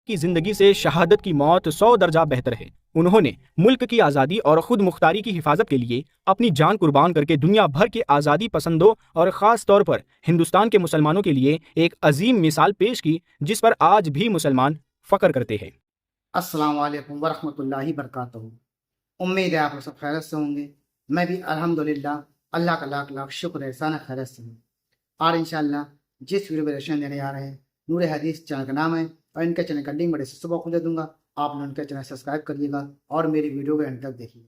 की जिंदगी से शहादत की मौत 100 दर्जा बेहतर है। उन्होंने मुल्क की आज़ादी और खुद मुख्तारी की हिफाजत के लिए अपनी जान कुर्बान करके दुनिया भर के आज़ादी पसंदों और ख़ास तौर पर हिंदुस्तान के मुसलमानों के लिए एक अजीम मिसाल पेश की, जिस पर आज भी मुसलमान फ़ख्र करते हैं। अस्सलाम वालेकुम वरहमतुल्लाहि वबरकातुहू। उम्मीद है आप लोग सब खैरियत से होंगे। मैं भी अल्हम्दुलिल्लाह अल्लाह का लाख लाख शुक्र एहसान खैरियत से हूँ। और इंशाअल्लाह जिस वीडियो में रिएक्शन देने जा रहे हैं, नूर हदीस चैनल का नाम है और इनके चैनल का लिंक मैं डिस्क्रिप्शन बॉक्स में दे दूँगा। आप लोग उनके चैनल सब्सक्राइब करिएगा और मेरी वीडियो को एंड तक देखिए।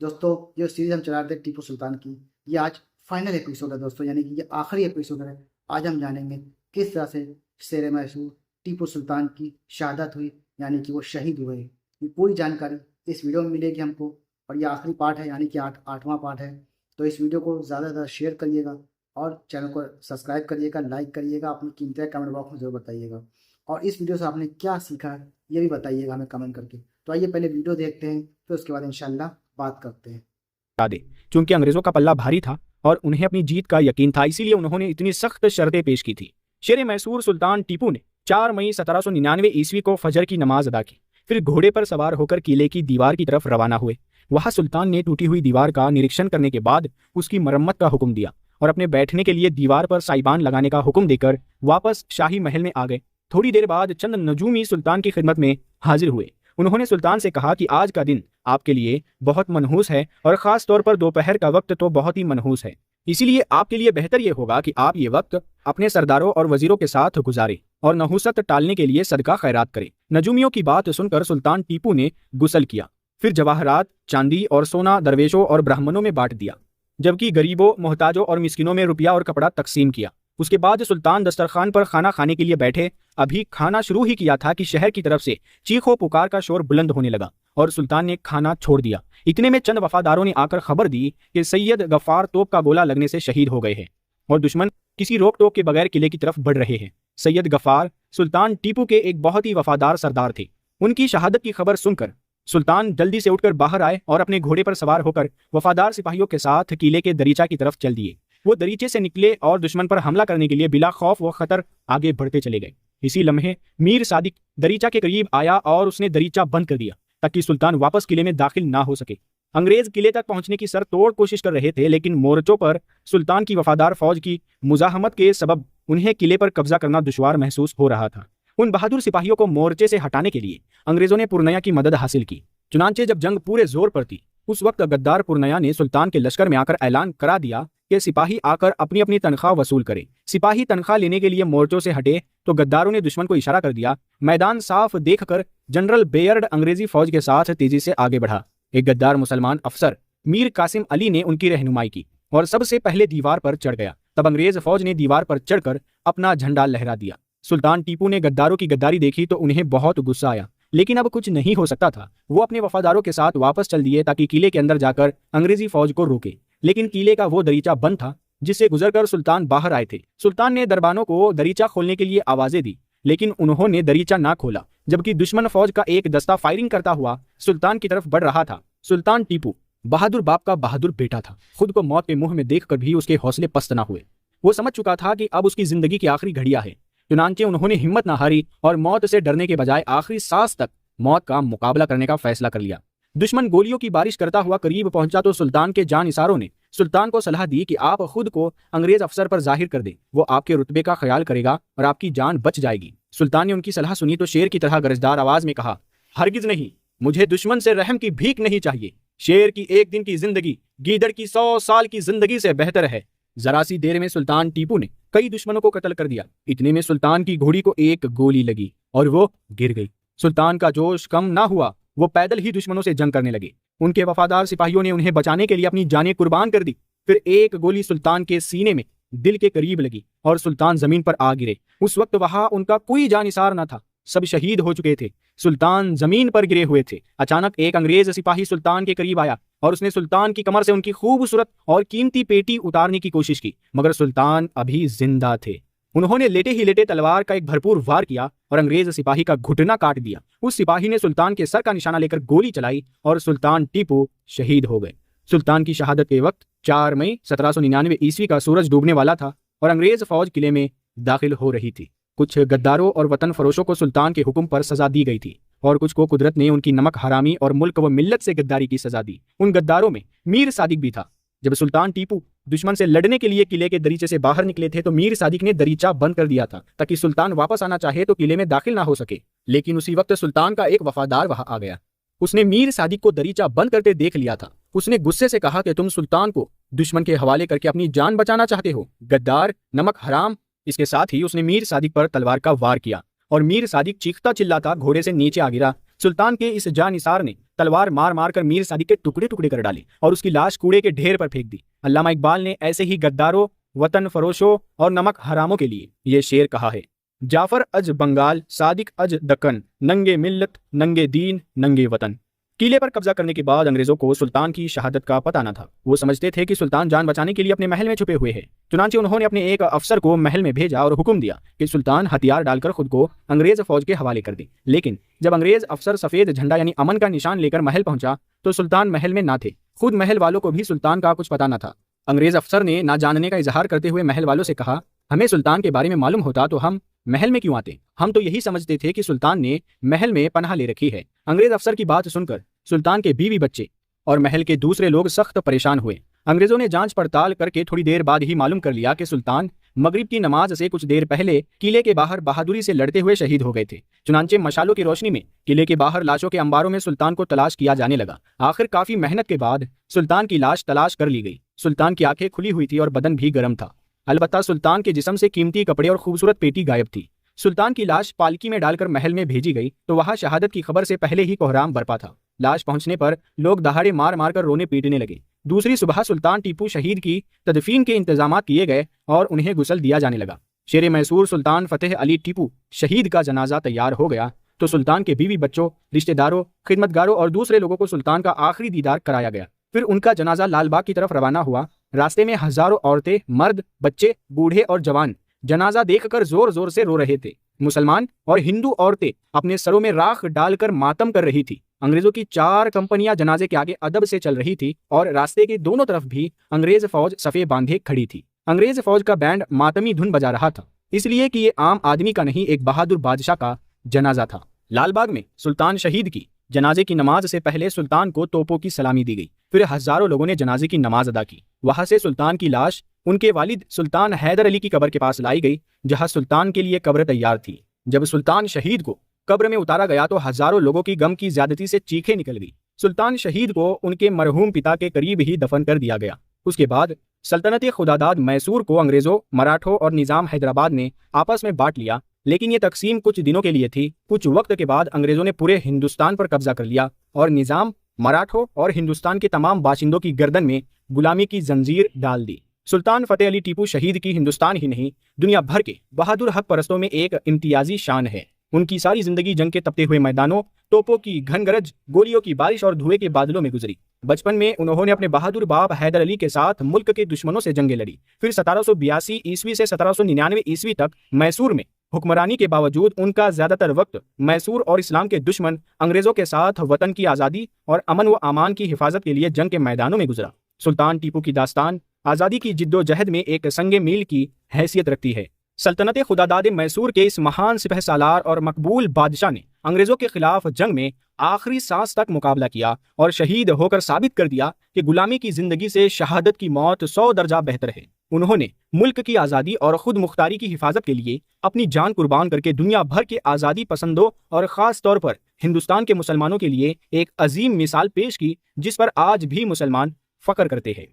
दोस्तों, जो सीरीज़ हम चला रहे थे टीपू सुल्तान की, ये आज फाइनल एपिसोड है दोस्तों, यानी कि ये आखिरी एपिसोड है। आज हम जानेंगे किस तरह से शेर मैसूर टीपू सुल्तान की शहादत हुई, यानी कि वो शहीद हुए। ये पूरी जानकारी इस वीडियो में मिलेगी हमको, और ये आखिरी पार्ट है, यानी कि आठवां पार्ट है। तो इस वीडियो को ज़्यादा से ज़्यादा शेयर करिएगा और चैनल को सब्सक्राइब करिएगा, लाइक करिएगा, अपनी कीमती कमेंट बॉक्स में ज़रूर बताइएगा। और इस वीडियो से आपने क्या सीखा है ये भी बताइएगा हमें कमेंट करके। तो आइए पहले वीडियो देखते हैं, फिर उसके बाद इंशाल्लाह बात करते हैं। चूंकि अंग्रेज़ों का पल्ला भारी था और उन्हें अपनी जीत का यकीन था, इसीलिए उन्होंने इतनी सख्त शर्तें पेश की थी। शेर मैसूर सुल्तान टीपू ने 4 मई 1799 ईस्वी को फजर की नमाज अदा की। फिर घोड़े पर सवार होकर किले की दीवार की तरफ रवाना हुए। वहां सुल्तान ने टूटी हुई दीवार का निरीक्षण करने के बाद उसकी मरम्मत का हुक्म दिया और अपने बैठने के लिए दीवार पर साइबान लगाने का हुक्म देकर वापस शाही महल में आ गए। थोड़ी देर बाद चंद नजूमी सुल्तान की खिदमत में हाजिर हुए। उन्होंने सुल्तान से कहा कि आज का दिन आपके लिए बहुत मनहूस है और ख़ास तौर पर दोपहर का वक्त तो बहुत ही मनहूस है। इसीलिए आपके लिए बेहतर ये होगा कि आप ये वक्त अपने सरदारों और वजीरों के साथ गुजारें और नहुसत टालने के लिए सदका खैरात करें। नजूमियों की बात सुनकर सुल्तान टीपू ने गुस्ल किया। फिर जवाहरात, चांदी और सोना दरवेशों और ब्राह्मणों में बांट दिया, जबकि गरीबों, मोहताजों और मिस्किनों में रुपया और कपड़ा तकसीम किया। उसके बाद सुल्तान दस्तरखान पर खाना खाने के लिए बैठे। अभी खाना शुरू ही किया था कि शहर की तरफ से चीखों पुकार का शोर बुलंद होने लगा और सुल्तान ने खाना छोड़ दिया। इतने में चंद वफादारों ने आकर खबर दी कि सैयद गफ्फार तोप का गोला लगने से शहीद हो गए हैं और दुश्मन किसी रोक टोक के बगैर किले की तरफ बढ़ रहे हैं। सैयद गफ्फार सुल्तान टीपू के एक बहुत ही वफादार सरदार थे। उनकी शहादत की खबर सुनकर सुल्तान जल्दी से उठकर बाहर आए और अपने घोड़े पर सवार होकर वफादार सिपाहियों के साथ किले के दरीचा की तरफ चल दिए। वो दरीचे से निकले और दुश्मन पर हमला करने के लिए बिला खौफ व खतर आगे बढ़ते चले गए। इसी लम्हे मीर सादिक दरीचा के करीब आया और उसने दरीचा बंद कर दिया ताकि सुल्तान वापस किले में दाखिल ना हो सके। अंग्रेज किले तक पहुंचने की सरतोड़ कोशिश कर रहे थे, लेकिन मोर्चों पर सुल्तान की वफादार फौज की मुजाहमत के सबब उन्हें किले पर कब्जा करना दुश्वार महसूस हो रहा था। उन बहादुर सिपाहियों को मोर्चे से हटाने के लिए अंग्रेजों ने पुरनया की मदद हासिल की। चुनांचे जब जंग पूरे जोर पर थी, उस वक्त गद्दार पुरनया ने सुल्तान के लश्कर में आकर ऐलान करा दिया कि सिपाही आकर अपनी अपनी तनख्वाह वसूल करें। सिपाही तनख्वाह लेने के लिए मोर्चों से हटे तो गद्दारों ने दुश्मन को इशारा कर दिया। मैदान साफ देखकर जनरल बेयर्ड अंग्रेजी फौज के साथ तेजी से आगे बढ़ा। एक गद्दार मुसलमान अफसर मीर कासिम अली ने उनकी रहनुमाई की और सबसे पहले दीवार पर चढ़ गया। तब अंग्रेज फौज ने दीवार पर चढ़कर अपना झंडा लहरा दिया। सुल्तान टीपू ने गद्दारों की गद्दारी देखी तो उन्हें बहुत गुस्सा आया, लेकिन अब कुछ नहीं हो सकता था। वो अपने वफादारों के साथ वापस चल दिए ताकि किले के अंदर जाकर अंग्रेजी फौज को रोके, लेकिन किले का वो दरीचा बंद था जिससे गुजरकर सुल्तान बाहर आए थे। सुल्तान ने दरबानों को दरीचा खोलने के लिए आवाजें दी, लेकिन उन्होंने दरीचा ना खोला, जबकि दुश्मन फौज का एक दस्ता फायरिंग करता हुआ सुल्तान की तरफ बढ़ रहा था। सुल्तान टीपू बहादुर बाप का बहादुर बेटा था। खुद को मौत के मुंह में देखकर भी उसके हौसले पस्त ना हुए। वो समझ चुका था कि अब उसकी जिंदगी की आखिरी घड़ियां है। चुनांचे उन्होंने हिम्मत ना हारी और मौत से डरने के बजाय आखिरी सांस तक मौत का मुकाबला करने का फैसला कर लिया। दुश्मन गोलियों की बारिश करता हुआ करीब पहुंचा तो सुल्तान के जानिसारों ने सुल्तान को सलाह दी कि आप खुद को अंग्रेज अफसर पर जाहिर कर दें, वो आपके रुतबे का ख्याल करेगा और आपकी जान बच जाएगी। सुल्तान ने उनकी सलाह सुनी तो शेर की तरह गरजदार आवाज में कहा, हरगिज नहीं, मुझे दुश्मन से रहम की भीख नहीं चाहिए। शेर की एक दिन की जिंदगी गीदड़ की 100 साल की जिंदगी से बेहतर है। जरा सी देर में सुल्तान टीपू ने कई दुश्मनों को कत्ल कर दिया। इतने में सुल्तान की घोड़ी को एक गोली लगी और वो गिर गई। सुल्तान का जोश कम ना हुआ, वो पैदल ही दुश्मनों से जंग करने लगे। उनके वफादार सिपाहियों ने उन्हें बचाने के लिए अपनी जानें कुर्बान कर दी। फिर एक गोली सुल्तान के सीने में दिल के करीब लगी और सुल्तान जमीन पर आ गिरे। उस वक्त वहां उनका कोई जानिसार न था, सब शहीद हो चुके थे। सुल्तान जमीन पर गिरे हुए थे। अचानक एक अंग्रेज सिपाही सुल्तान के करीब आया और उसने सुल्तान की कमर से उनकी खूबसूरत और कीमती पेटी उतारने की कोशिश की, मगर सुल्तान अभी जिंदा थे। उन्होंने लेटे ही लेटे तलवार का एक भरपूर वार किया और अंग्रेज सिपाही का घुटना काट दिया। उस सिपाही ने सुल्तान के सर का निशाना लेकर गोली चलाई और सुल्तान टीपू शहीद हो गए। सुल्तान की शहादत के वक्त 4 मई 1799 ईस्वी का सूरज डूबने वाला था और अंग्रेज फौज किले में दाखिल हो रही थी। कुछ गद्दारों और वतन फरोशों को सुल्तान के हुक्म पर सजा दी गई थी और कुछ को कुदरत ने उनकी नमक हरामी और मुल्क व मिल्लत से गद्दारी की सजा दी। उन गद्दारों में मीर सादिक भी था। जब सुल्तान टीपू दुश्मन से लड़ने के लिए किले के दरीचे से बाहर निकले थे तो मीर सादिक ने दरीचा बंद कर दिया था ताकि सुल्तान वापस आना चाहे तो किले में दाखिल ना हो सके। लेकिन उसी वक्त सुल्तान का एक वफादार वहां आ गया। उसने मीर सादिक को दरीचा बंद करते देख लिया था। उसने गुस्से से कहा कि तुम सुल्तान को दुश्मन के हवाले करके अपनी जान बचाना चाहते हो, गद्दार, नमक हराम। इसके साथ ही उसने मीर सादिक पर तलवार का वार किया और मीर सादिक चीखता चिल्लाता घोड़े से नीचे आ गिरा। सुल्तान के इस जानिसार ने तलवार मार मार कर मीर सादिक के टुकड़े टुकड़े कर डाले और उसकी लाश कूड़े के ढेर पर फेंक दी। अल्लामा इकबाल ने ऐसे ही गद्दारों, वतन फरोशों और नमक हरामों के लिए ये शेर कहा है, जाफर अज बंगाल, सादिक अज दक्कन, नंगे मिल्लत, नंगे दीन, नंगे वतन। किले पर कब्जा करने के बाद अंग्रेजों को सुल्तान की शहादत का पता न था। वो समझते थे कि सुल्तान जान बचाने के लिए अपने महल में छुपे हुए हैं। चुनांचे उन्होंने अपने एक अफसर को महल में भेजा और हुक्म दिया कि सुल्तान हथियार डालकर खुद को अंग्रेज फौज के हवाले कर दे। लेकिन जब अंग्रेज अफसर सफेद झंडा यानी अमन का निशान लेकर महल पहुंचा तो सुल्तान महल में ना थे। खुद महल वालों को भी सुल्तान का कुछ पता न था। अंग्रेज अफसर ने ना जानने का इजहार करते हुए महल वालों से कहा, हमें सुल्तान के बारे में मालूम होता तो हम महल में क्यों आते? हम तो यही समझते थे कि सुल्तान ने महल में पनाह ले रखी है। अंग्रेज अफसर की बात सुनकर सुल्तान के बीवी बच्चे और महल के दूसरे लोग सख्त परेशान हुए। अंग्रेजों ने जांच पड़ताल करके थोड़ी देर बाद ही मालूम कर लिया कि सुल्तान मगरिब की नमाज से कुछ देर पहले किले के बाहर बहादुरी से लड़ते हुए शहीद हो गए थे। चुनांचे मशालों की रोशनी में किले के बाहर लाशों के अंबारों में सुल्तान को तलाश किया जाने लगा। आखिर काफी मेहनत के बाद सुल्तान की लाश तलाश कर ली गई। सुल्तान की आंखें खुली हुई थी और बदन भी गर्म था। अलबत्ता सुल्तान के जिस्म से कीमती कपड़े और खूबसूरत पेटी गायब थी। सुल्तान की लाश पालकी में डालकर महल में भेजी गई तो वहां शहादत की खबर से पहले ही कोहराम बरपा था। लाश पहुंचने पर लोग दहाड़े मार मार कर रोने पीटने लगे। दूसरी सुबह सुल्तान टीपू शहीद की तदफीन के इंतजाम किए गए और उन्हें गुस्ल दिया जाने लगा। शेर मैसूर सुल्तान फतेह अली टीपू शहीद का जनाजा तैयार हो गया तो सुल्तान के बीवी बच्चों, रिश्तेदारों, खिदमतगारों और दूसरे लोगों को सुल्तान का आखिरी दीदार कराया गया। फिर उनका जनाजा लालबाग की तरफ रवाना हुआ। रास्ते में हजारों औरतें, मर्द, बच्चे, बूढ़े और जवान जनाजा देखकर जोर जोर से रो रहे थे। मुसलमान और हिंदू औरतें अपने सरों में राख डालकर मातम कर रही थी। अंग्रेजों की 4 कंपनियां जनाजे के आगे अदब से चल रही थी और रास्ते के दोनों तरफ भी अंग्रेज फौज सफे बांधे खड़ी थी। अंग्रेज फौज का बैंड मातमी धुन बजा रहा था, इसलिए कि ये आम आदमी का नहीं, एक बहादुर बादशाह का जनाजा था। लालबाग में सुल्तान शहीद की जनाजे की नमाज से पहले सुल्तान को तोपों की सलामी दी गई। फिर हजारों लोगों ने जनाजे की नमाज अदा की। वहां से सुल्तान की लाश उनके वालिद सुल्तान हैदर अली की कब्र के पास लाई गई, जहां सुल्तान के लिए कब्र तैयार थी। जब सुल्तान शहीद को कब्र में उतारा गया तो हजारों लोगों की गम की ज्यादती से चीखें निकल गई। सुल्तान शहीद को उनके मरहूम पिता के करीब ही दफन कर दिया गया। उसके बाद सल्तनत खुदादाद मैसूर को अंग्रेजों, मराठों और निजाम हैदराबाद ने आपस में बांट लिया। लेकिन ये तकसीम कुछ दिनों के लिए थी। कुछ वक्त के बाद अंग्रेजों ने पूरे हिंदुस्तान पर कब्जा कर लिया और निजाम, मराठों और हिंदुस्तान के तमाम बाशिंदों की गर्दन में गुलामी की जंजीर डाल दी। सुल्तान फतेह अली टीपू शहीद की हिंदुस्तान ही नहीं, दुनिया भर के बहादुर हक परस्तों में एक इम्तियाजी शान है। उनकी सारी जिंदगी जंग के तपते हुए मैदानों, तोपों की घनगरज, गोलियों की बारिश और धुएं के बादलों में गुजरी। बचपन में उन्होंने अपने बहादुर बाप हैदर अली के साथ मुल्क के दुश्मनों से जंगें लड़ी। फिर 1782 ईस्वी से 1799 ईस्वी तक मैसूर में हुक्मरानी के बावजूद उनका ज्यादातर वक्त मैसूर और इस्लाम के दुश्मन अंग्रेजों के साथ वतन की आज़ादी और अमन व अमान की हिफाजत के लिए जंग के मैदानों में गुजरा। सुल्तान टीपू की दास्तान आज़ादी की जिद्दोजहद में एक संगे मील की हैसियत रखती है। सल्तनत खुदादाद मैसूर के इस महान सिपह सालार और मकबूल बादशाह ने अंग्रेजों के खिलाफ जंग में आखिरी सांस तक मुकाबला किया और शहीद होकर साबित कर दिया कि गुलामी की जिंदगी से शहादत की मौत 100 दर्जा बेहतर है। उन्होंने मुल्क की आज़ादी और खुद मुख्तारी की हिफाजत के लिए अपनी जान कुर्बान करके दुनिया भर के आज़ादी पसंदों और ख़ास तौर पर हिंदुस्तान के मुसलमानों के लिए एक अजीम मिसाल पेश की, जिस पर आज भी मुसलमान फ़ख्र करते हैं।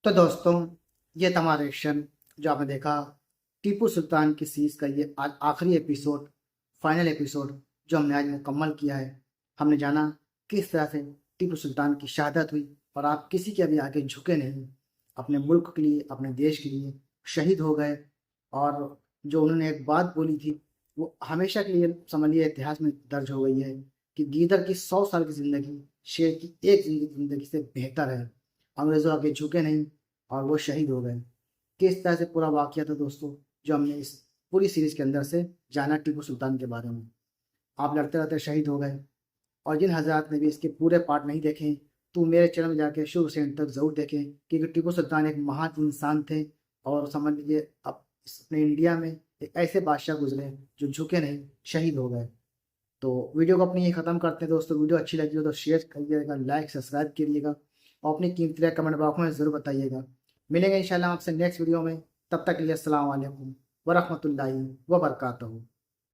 तो दोस्तों, ये था रिएक्शन जो आपने देखा टीपू सुल्तान की सीरीज़ का ये आज आखिरी एपिसोड, फाइनल एपिसोड जो हमने आज मुकम्मल किया है। हमने जाना किस तरह से टीपू सुल्तान की शहादत हुई और आप किसी के भी आगे झुके नहीं, अपने मुल्क के लिए, अपने देश के लिए शहीद हो गए। और जो उन्होंने एक बात बोली थी वो हमेशा के लिए समझ लिया इतिहास में दर्ज हो गई है कि गीदड़ की 100 साल की ज़िंदगी शेर की एक ज़िंदगी से बेहतर है। अंग्रेज़ों आगे झुके नहीं और वो शहीद हो गए। किस तरह से पूरा वाक़या था दोस्तों जो हमने इस पूरी सीरीज़ के अंदर से जाना टीपू सुल्तान के बारे में। आप लड़ते लड़ते शहीद हो गए। और जिन हज़रात ने भी इसके पूरे पार्ट नहीं देखे तो मेरे चैनल में जाके शुरू से अंत तक ज़रूर देखें, क्योंकि टीपू सुल्तान एक महान इंसान थे और समझ लीजिए अब अपने इंडिया में एक ऐसे बादशाह गुजरे जो झुके नहीं, शहीद हो गए। तो वीडियो को अपनी ये ख़त्म करते हैं दोस्तों। वीडियो अच्छी लगी हो तो शेयर करिएगा, लाइक सब्सक्राइब करिएगा और अपनी कीमती राय कमेंट बॉक्स में ज़रूर बताइएगा। मिलेंगे इंशाल्लाह आपसे नेक्स्ट वीडियो में। तब तक के लिए अस्सलाम वालेकुम व रहमतुल्लाहि व बरकातहू।